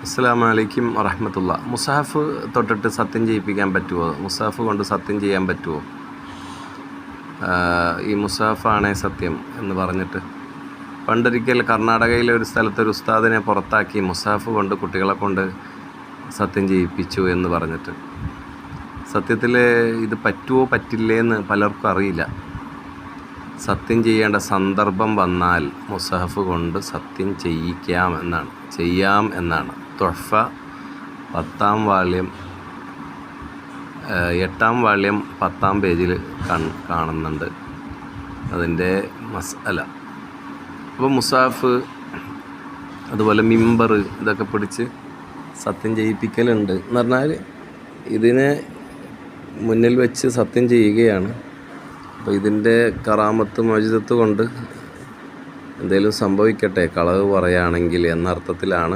അസ്സലാമു അലൈക്കും വറഹ്മത്തുള്ളാ. മുസാഫ് തൊട്ടിട്ട് സത്യം ചെയ്യിപ്പിക്കാൻ പറ്റുമോ? മുസാഫ് കൊണ്ട് സത്യം ചെയ്യാൻ പറ്റുമോ? ഈ മുസാഫാണേ സത്യം എന്ന് പറഞ്ഞിട്ട് പണ്ടൊരിക്കൽ കർണാടകയിലെ ഒരു സ്ഥലത്ത് ഒരു ഉസ്താദിനെ പുറത്താക്കി മുസാഫ് കൊണ്ട് കുട്ടികളെ കൊണ്ട് സത്യം ചെയ്യിപ്പിച്ചു എന്ന് പറഞ്ഞിട്ട്. സത്യത്തിൽ ഇത് പറ്റുമോ പറ്റില്ലേന്ന് പലർക്കും അറിയില്ല. സത്യം ചെയ്യേണ്ട സന്ദർഭം വന്നാൽ മുസാഫ് കൊണ്ട് സത്യം ചെയ്യാം എന്നാണ് തുഹ്ഫ 10ാം വാള്യം 8ാം വാള്യം 10ാം പേജിൽ കാണുന്നുണ്ട് അതിൻ്റെ മസ്അല. അപ്പോൾ മുസാഫ് അതുപോലെ മിമ്പർ ഇതൊക്കെ പിടിച്ച് സത്യം ചെയ്യിപ്പിക്കലുണ്ട് എന്ന് പറഞ്ഞാൽ ഇതിനെ മുന്നിൽ വെച്ച് സത്യം ചെയ്യുകയാണ്. അപ്പോൾ ഇതിൻ്റെ കറാമത്ത് മോചിതത്ത് കൊണ്ട് എന്തെങ്കിലും സംഭവിക്കട്ടെ കളവ് പറയുകയാണെങ്കിൽ എന്നർത്ഥത്തിലാണ്